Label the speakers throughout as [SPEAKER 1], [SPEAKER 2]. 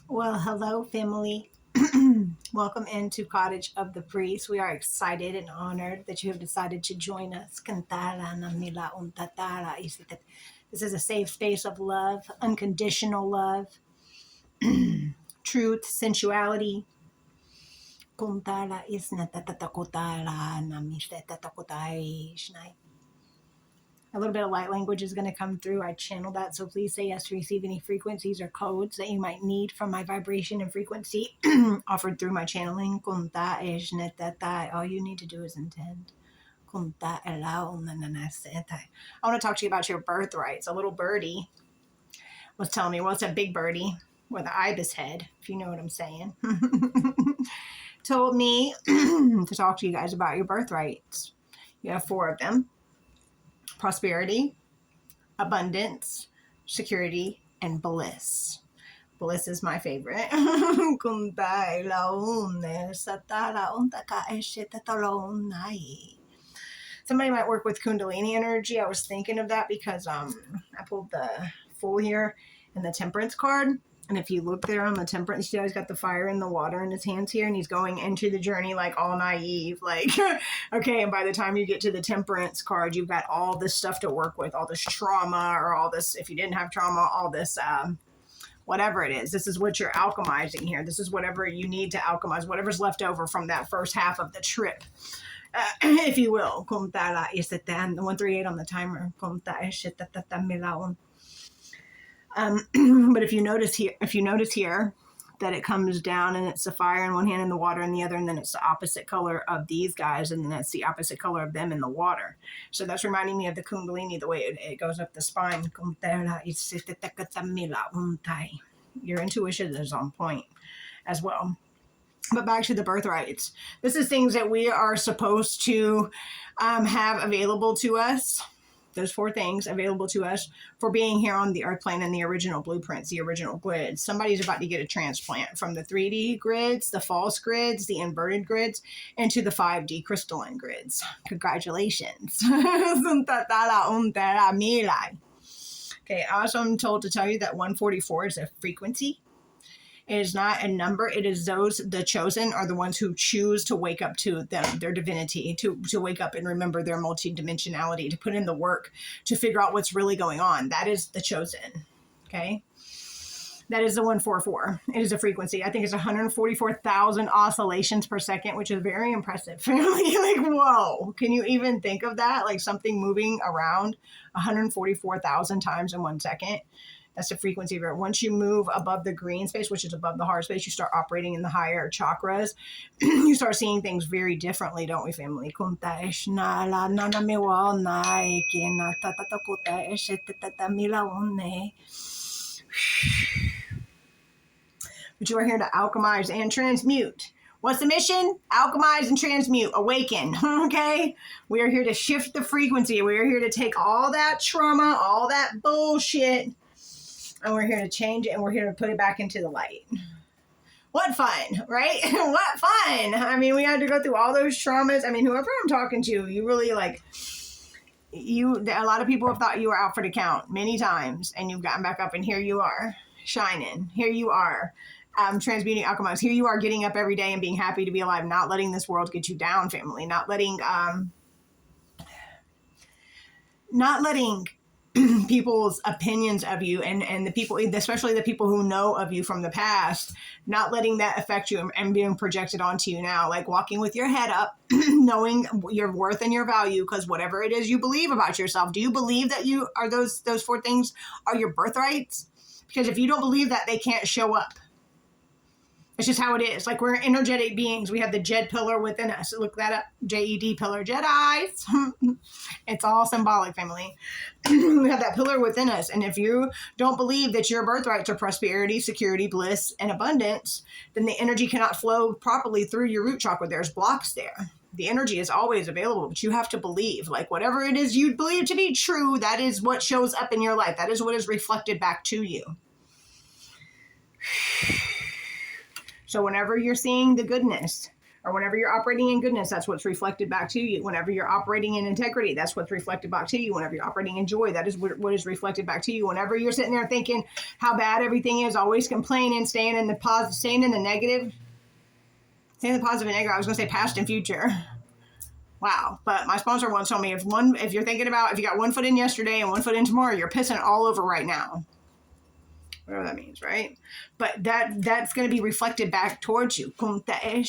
[SPEAKER 1] Well, hello, family. Welcome into Cottage of the Priest. We are excited and honored that you have decided to join us. This is a safe space of love, unconditional love, truth, sensuality. A little bit of light language is going to come through. I channel that, so please say yes to receive any frequencies or codes that you might need from my vibration and frequency offered through my channeling. All you need to do is intend. I want to talk to you about your birthrights. A little birdie was telling me, well, it's a big birdie with an ibis head, if you know what I'm saying, told me to talk to you guys about your birthrights. You have 4 of them: prosperity, abundance, security, and bliss. Bliss is my favorite. Somebody might work with Kundalini energy. I was thinking of that because I pulled the Fool here and the Temperance card. And if you look there on the Temperance, you see, he's got the fire and the water in his hands here, and he's going into the journey like all naive, like, okay, and by the time you get to the Temperance card, you've got all this stuff to work with, all this trauma, or all this, if you didn't have trauma, all this, whatever it is. This is what you're alchemizing here. This is whatever you need to alchemize, whatever's left over from that first half of the trip. If you will. 138 on the timer. But if you notice here that it comes down and it's the fire in one hand and the water in the other, and then it's the opposite color of these guys, and then it's the opposite color of them in the water. So that's reminding me of the Kundalini, the way it goes up the spine. Your intuition is on point as well. But back to the birthrights. This is things that we are supposed to have available to us. Those 4 things available to us for being here on the earth plane and the original blueprints, the original grids. Somebody's about to get a transplant from the 3D grids, the false grids, the inverted grids, into the 5D crystalline grids. Congratulations. Okay, also I'm told to tell you that 144 is a frequency. It is not a number. It is those, the chosen, are the ones who choose to wake up to their divinity, to wake up and remember their multidimensionality, to put in the work, to figure out what's really going on. That is the chosen, okay? That is the 144. It is a frequency. I think it's 144,000 oscillations per second, which is very impressive. Like, whoa, can you even think of that? Like something moving around 144,000 times in 1 second. That's the frequency of it. Once you move above the green space, which is above the heart space, you start operating in the higher chakras. You start seeing things very differently, don't we, family? But you are here to alchemize and transmute. What's the mission? Alchemize and transmute. Awaken. Okay? We are here to shift the frequency. We are here to take all that trauma, all that bullshit, and we're here to change it, and we're here to put it back into the light. What fun, right? What fun. I mean, we had to go through all those traumas. I mean, whoever I'm talking to, you really a lot of people have thought you were out for the count many times, and you've gotten back up, and here you are, shining. Here you are, transmuting, alchemizing. Here you are, getting up every day and being happy to be alive, not letting this world get you down, family. Not letting people's opinions of you and the people, especially the people who know of you from the past, not letting that affect you and being projected onto you now. Like walking with your head up, knowing your worth and your value, because whatever it is you believe about yourself, do you believe that you are those 4 things are your birthrights? Because if you don't believe that, they can't show up. It's just how it is. Like, we're energetic beings. We have the Jed pillar within us. Look that up. J-E-D pillar. Jedis. It's all symbolic, family. We have that pillar within us. And if you don't believe that your birthrights are prosperity, security, bliss, and abundance, then the energy cannot flow properly through your root chakra. There's blocks there. The energy is always available, but you have to believe. Like, whatever it is you believe to be true, that is what shows up in your life. That is what is reflected back to you. So whenever you're seeing the goodness, or whenever you're operating in goodness, that's what's reflected back to you. Whenever you're operating in integrity, that's what's reflected back to you. Whenever you're operating in joy, that is what is reflected back to you. Whenever you're sitting there thinking how bad everything is, always complaining, staying in the positive, staying in the negative, staying in the positive and negative. I was going to say past and future. Wow. But my sponsor once told me if you're thinking about, if you got one foot in yesterday and one foot in tomorrow, you're pissing all over right now. Whatever that means, right? But that's going to be reflected back towards you. That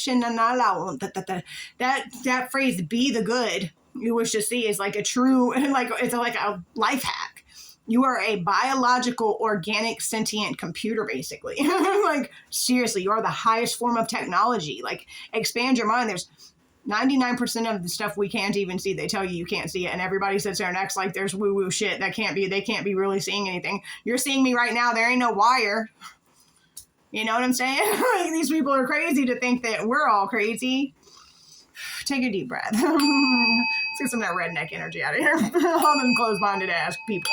[SPEAKER 1] phrase, be the good you wish to see, is like a true, like it's like a life hack. You are a biological, organic, sentient computer, basically. Like, seriously, you are the highest form of technology. Like, expand your mind. There's 99% of the stuff we can't even see. They tell you can't see it, and everybody sits there and acts like there's woo-woo shit that they can't be really seeing anything. You're seeing me right now. There ain't no wire. You know what I'm saying? Like, these people are crazy to think that we're all crazy. Take a deep breath. Let's get some of that redneck energy out of here. All them closed-minded ass people.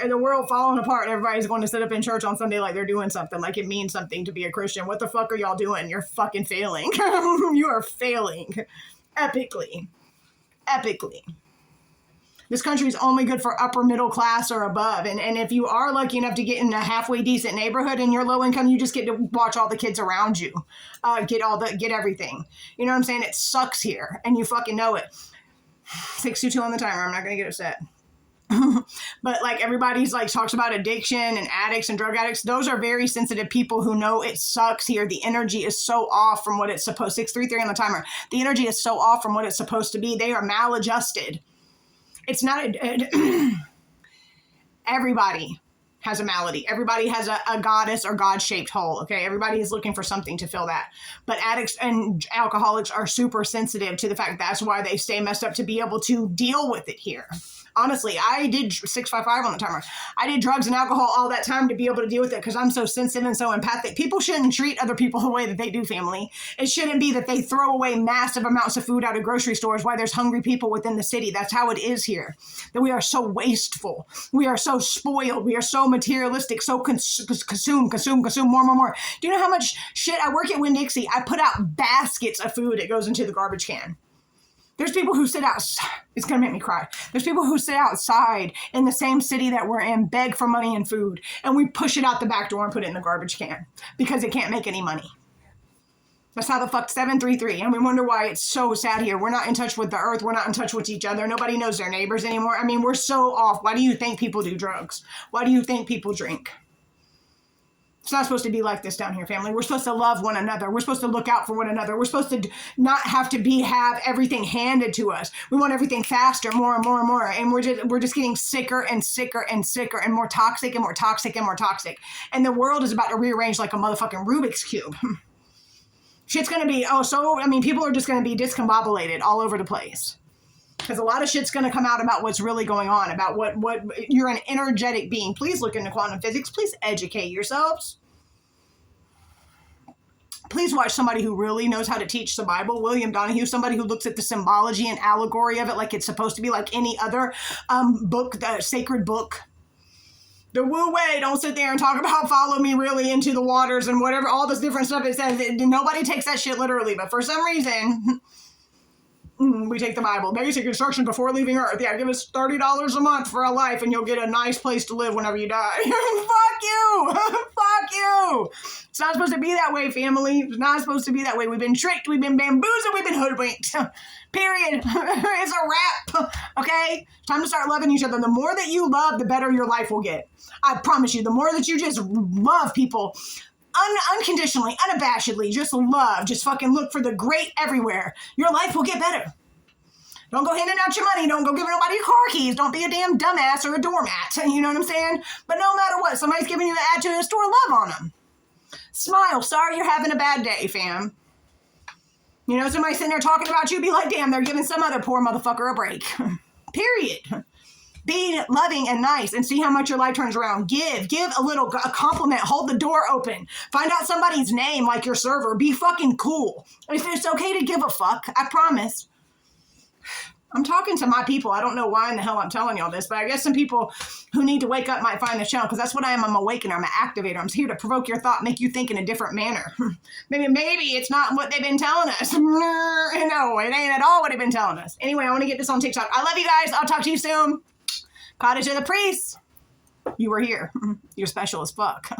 [SPEAKER 1] The world falling apart, and everybody's going to sit up in church on Sunday like they're doing something, like it means something to be a Christian. What the fuck are y'all doing? You're fucking failing. You are failing. Epically. This country is only good for upper middle class or above. And if you are lucky enough to get in a halfway decent neighborhood and you're low income, you just get to watch all the kids around you. Get everything. You know what I'm saying? It sucks here, and you fucking know it. 622 on the timer. I'm not going to get upset. But like, everybody's like talks about addiction and addicts and drug addicts. Those are very sensitive people who know it sucks here. The energy is so off from what it's supposed. 633 on the timer. The energy is so off from what it's supposed to be. They are maladjusted. It's not everybody has a malady. Everybody has a goddess or God-shaped hole, okay? Everybody is looking for something to fill that. But addicts and alcoholics are super sensitive to the fact that's why they stay messed up, to be able to deal with it here. Honestly, I did 655 on the timer. I did drugs and alcohol all that time to be able to deal with it because I'm so sensitive and so empathic. People shouldn't treat other people the way that they do, family. It shouldn't be that they throw away massive amounts of food out of grocery stores while there's hungry people within the city. That's how it is here. That we are so wasteful. We are so spoiled. We are so materialistic, so consume, more. Do you know how much shit? I work at Winn-Dixie. I put out baskets of food that goes into the garbage can. There's people who sit outside. It's going to make me cry. There's people who sit outside in the same city that we're in, beg for money and food, and we push it out the back door and put it in the garbage can because it can't make any money. That's how the fuck 733. And we wonder why it's so sad here. We're not in touch with the earth. We're not in touch with each other. Nobody knows their neighbors anymore. I mean, we're so off. Why do you think people do drugs? Why do you think people drink? It's not supposed to be like this down here, family. We're supposed to love one another. We're supposed to look out for one another. We're supposed to not have to have everything handed to us. We want everything faster, more and more and more. And we're just getting sicker and sicker and sicker and more toxic and more toxic and more toxic. And the world is about to rearrange like a motherfucking Rubik's Cube. Shit's going to be, people are just going to be discombobulated all over the place. Because a lot of shit's going to come out about what's really going on, about what you're an energetic being. Please look into quantum physics. Please educate yourselves. Please watch somebody who really knows how to teach the Bible. William Donahue, somebody who looks at the symbology and allegory of it like it's supposed to be like any other book, the sacred book. The woo way, don't sit there and talk about follow me really into the waters and whatever, all this different stuff it says. Nobody takes that shit literally, but for some reason... we take the Bible. Basic instruction before leaving Earth. Yeah, give us $30 a month for a life and you'll get a nice place to live whenever you die. Fuck you! Fuck you! It's not supposed to be that way, family. It's not supposed to be that way. We've been tricked. We've been bamboozled. We've been hoodwinked. Period. It's a wrap. Okay? It's time to start loving each other. The more that you love, the better your life will get. I promise you. The more that you just love people, unconditionally, unabashedly, just love, just fucking look for the great everywhere, your life will get better. Don't go handing out your money. Don't go giving nobody your car keys. Don't be a damn dumbass or a doormat. You know what I'm saying? But no matter what, somebody's giving you an ad to the store, love on them. Smile. Sorry you're having a bad day, fam. You know, somebody sitting there talking about you, be like, damn, they're giving some other poor motherfucker a break. Period. Be loving and nice and see how much your life turns around. Give a compliment. Hold the door open. Find out somebody's name like your server. Be fucking cool. It's okay to give a fuck. I promise. I'm talking to my people. I don't know why in the hell I'm telling y'all this, but I guess some people who need to wake up might find the channel because that's what I am. I'm an awakener. I'm an activator. I'm here to provoke your thought, make you think in a different manner. Maybe it's not what they've been telling us. No, it ain't at all what they've been telling us. Anyway, I want to get this on TikTok. I love you guys. I'll talk to you soon. Cottage of the priest. You were here. You're special as fuck.